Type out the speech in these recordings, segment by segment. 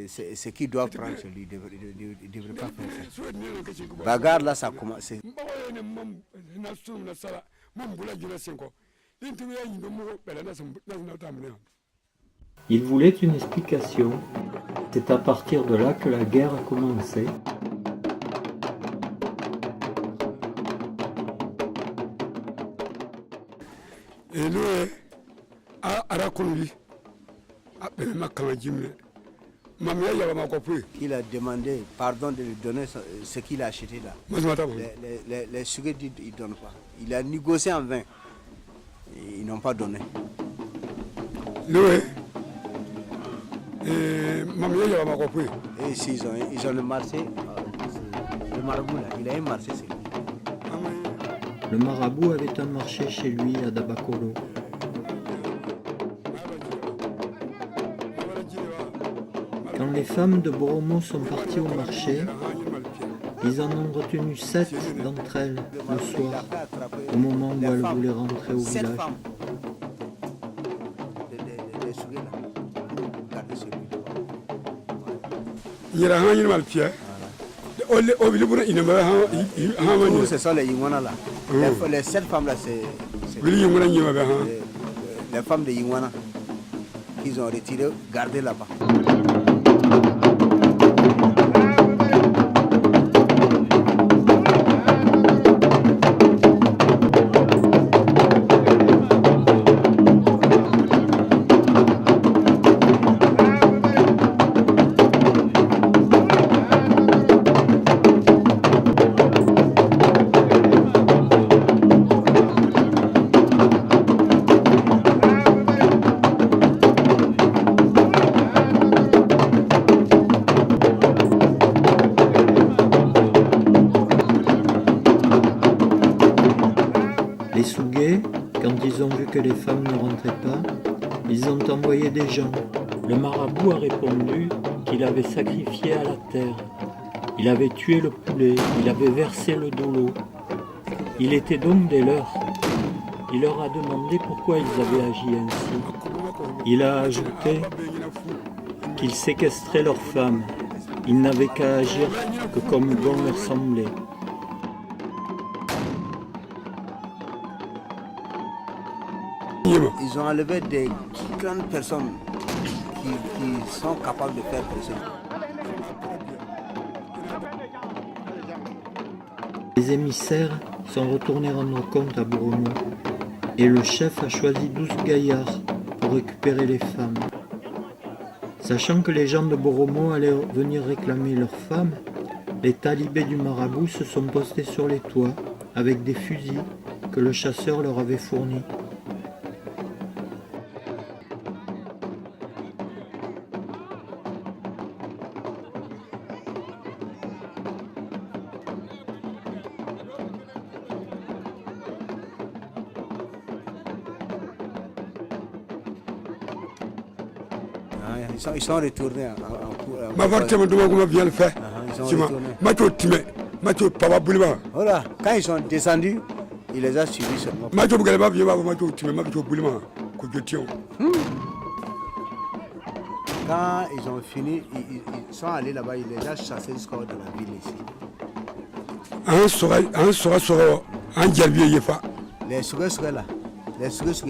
ce qu'il doit prendre sur lui, il ne devrait pas faire ça. Bagarre là, ça commence. Il voulait une explication. C'est à partir de là que la guerre a commencé. Et nous, il a demandé pardon de lui donner ce qu'il a acheté là. Les sujets disent qu'ils ne donnent pas. Il a négocié en vain. Ils n'ont pas donné. Et ici, ils ont le marché. Le marabout là, il a un marché, c'est lui. Le marabout avait un marché chez lui à Dabakolo. Quand les femmes de Boromo sont parties au marché, ils en ont retenu 7 d'entre elles le soir, au moment où elles voulaient rentrer au village. Ce sont les Yingwana là. Les 7 femmes là, c'est les femmes de Yingwana qu'ils ont retirées, gardées là-bas. Les Sougués, quand ils ont vu que les femmes ne rentraient pas, ils ont envoyé des gens. Le marabout a répondu qu'il avait sacrifié à la terre. Il avait tué le poulet, il avait versé le dolo. Il était donc des leurs. Il leur a demandé pourquoi ils avaient agi ainsi. Il a ajouté qu'ils séquestraient leurs femmes. Ils n'avaient qu'à agir que comme bon leur semblait. Ils ont enlevé des grandes personnes qui sont capables de faire pression. Les émissaires sont retournés rendre compte à Boromo et le chef a choisi 12 gaillards pour récupérer les femmes. Sachant que les gens de Boromo allaient venir réclamer leurs femmes, les talibés du marabout se sont postés sur les toits avec des fusils que le chasseur leur avait fournis. Ils sont retournés Voilà, quand ils sont descendus, il les a suivis seulement. Quand ils ont fini, ils sont allés là-bas, il les a chassés jusqu'au dans la ville ici. Les Sougués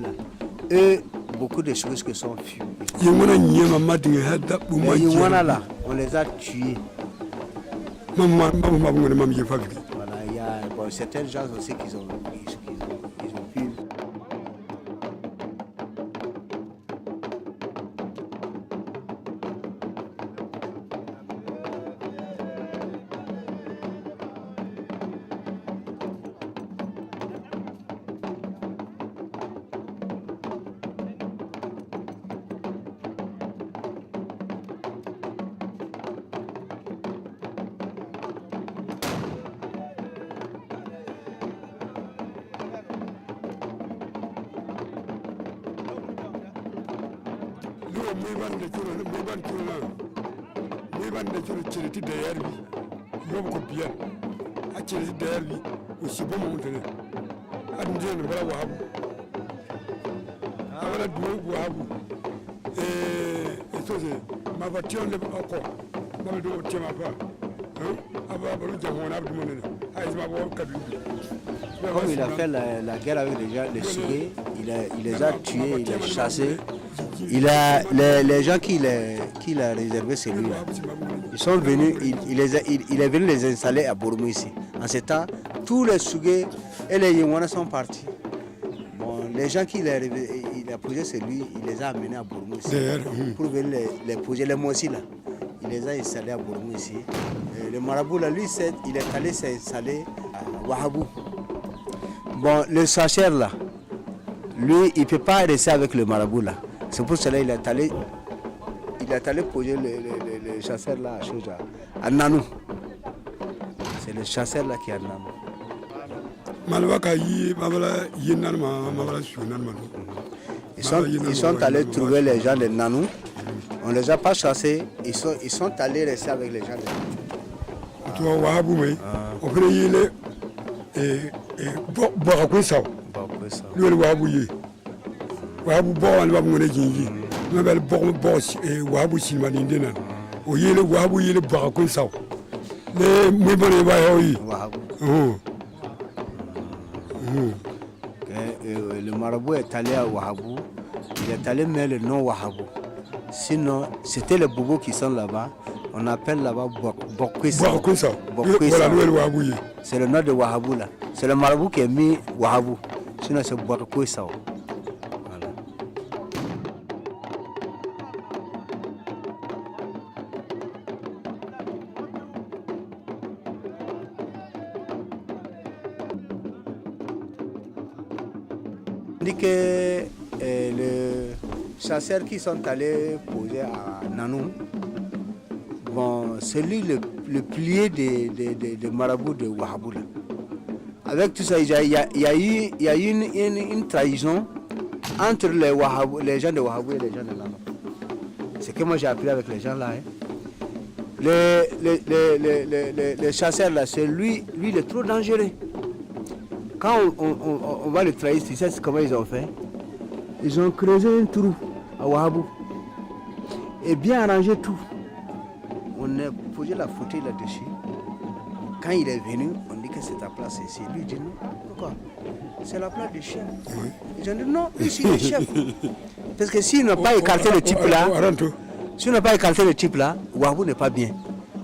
là, eux, beaucoup de choses qui sont fuies. Les Yingwana là, on les a tués. Voilà, il y a certains gens aussi qui ont pu. Comme il a fait la guerre avec les Sugué, il les a tués, il les a chassés. Les gens qui l'a réservé, c'est lui là. Ils sont venus, il est venu les installer à Bormou ici. En ce temps, tous les Sugué et les Yéwana sont partis. Bon, les gens qu'il a posé, c'est lui, il les a amenés à Bormou ici. Pour venir les poser, les Mossi là. Il les a installés à Bormou ici. Et le marabout là, lui, il est allé s'installer à Wahabou. Bon, le Sacher là, lui, il ne peut pas rester avec le marabout là. C'est pour cela qu'il est allé poser le chasseur là à Nanou. C'est le chasseur là qui est à Nanou. Ils sont allés trouver les gens de Nanou. On ne les a pas chassés. Ils sont allés rester avec les gens de Nanou. Wahabu bo an ba ngone jinji ma bel bo wahabu silmani ndena o yele wahabu yele ba ko saw le me bone ba yoyi wahabu. Le marabout est allé à Wahabou, il est allé mettre le nom Wahabou. Sinon, c'était les bobos qui sont là-bas. On appelle là-bas Bokwesa. C'est le nom de Wahabou là. C'est le marabout qui a mis Wahabou. Sinon, c'est Bokwesa. On dit que les chasseurs qui sont allés poser à Nanou, bon, c'est lui le pilier des marabouts de Wahabou. Avec tout ça, il y a eu une trahison entre les gens de Wahabou et les gens de Nanou. C'est que moi j'ai appris avec les gens là. Les chasseurs là, c'est lui il est trop dangereux. Quand on va le trahir, tu sais comment ils ont fait? Ils ont creusé un trou à Wahabou et bien arrangé tout. On a posé la fauteuil là-dessus. Quand il est venu, on dit que c'est ta place ici. Lui dit non. Pourquoi? C'est la place du chef. Oui. Ils ont dit non, ici le chef. Parce que s'ils n'ont pas écarté le type là, Wahabou n'est pas bien.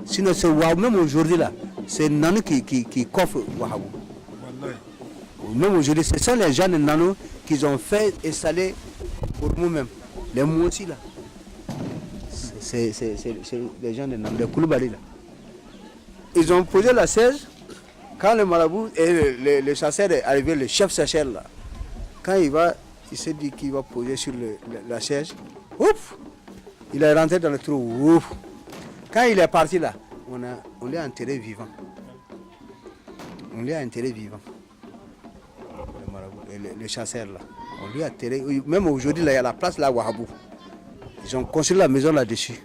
Sinon c'est Wahabou, même aujourd'hui là, c'est Nanou qui coffre Wahabou. Même aujourd'hui, ce sont les gens de Nanou qui ont fait installer pour nous-mêmes. Les Mouassi là. C'est les gens de Nanou, les Koulibaly là. Ils ont posé la siège. Quand le marabout et le chasseur est arrivé, le chef chasseur là, quand il s'est dit qu'il va poser sur la siège, ouf, il est rentré dans le trou. Ouf. Quand il est parti là, on l'a enterré vivant. On l'a enterré vivant. Le chasseur là, on lui a enterré. Même aujourd'hui là, il y a la place là à Wahabou. Ils ont construit la maison là-dessus.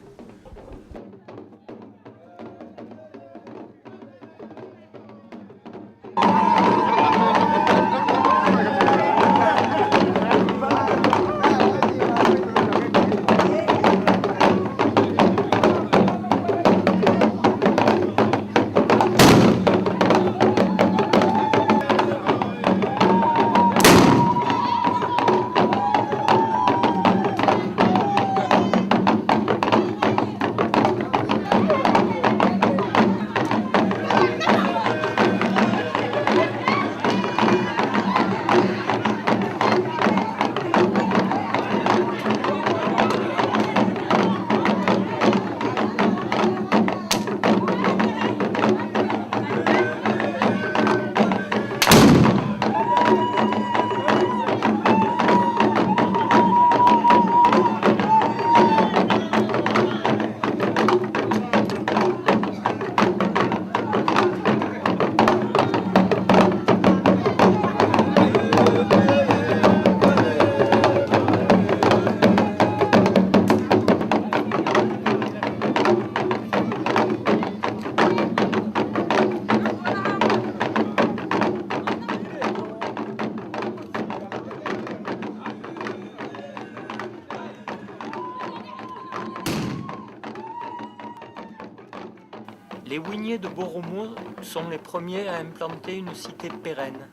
Les Ouiniers de Boromo sont les premiers à implanter une cité pérenne.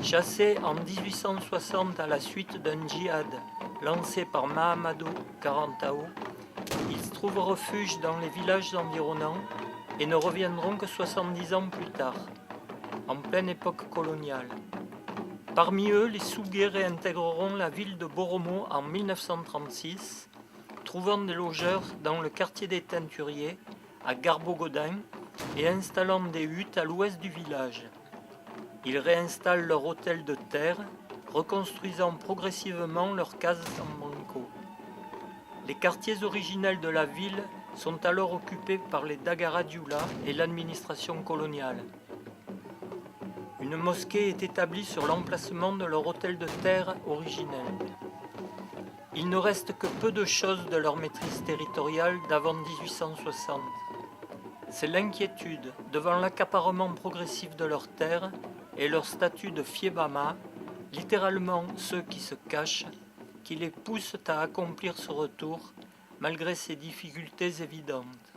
Chassés en 1860 à la suite d'un djihad lancé par Mahamadou Karantao, ils trouvent refuge dans les villages environnants et ne reviendront que 70 ans plus tard, en pleine époque coloniale. Parmi eux, les Sougués réintégreront la ville de Boromo en 1936, trouvant des logeurs dans le quartier des Teinturiers, à Garbo-Godin, et installant des huttes à l'ouest du village. Ils réinstallent leur hôtel de terre, reconstruisant progressivement leurs cases en banco. Les quartiers originels de la ville sont alors occupés par les Dagara-Dioula et l'administration coloniale. Une mosquée est établie sur l'emplacement de leur hôtel de terre originel. Il ne reste que peu de choses de leur maîtrise territoriale d'avant 1860. C'est l'inquiétude devant l'accaparement progressif de leurs terres et leur statut de Fiebama, littéralement ceux qui se cachent, qui les poussent à accomplir ce retour malgré ces difficultés évidentes.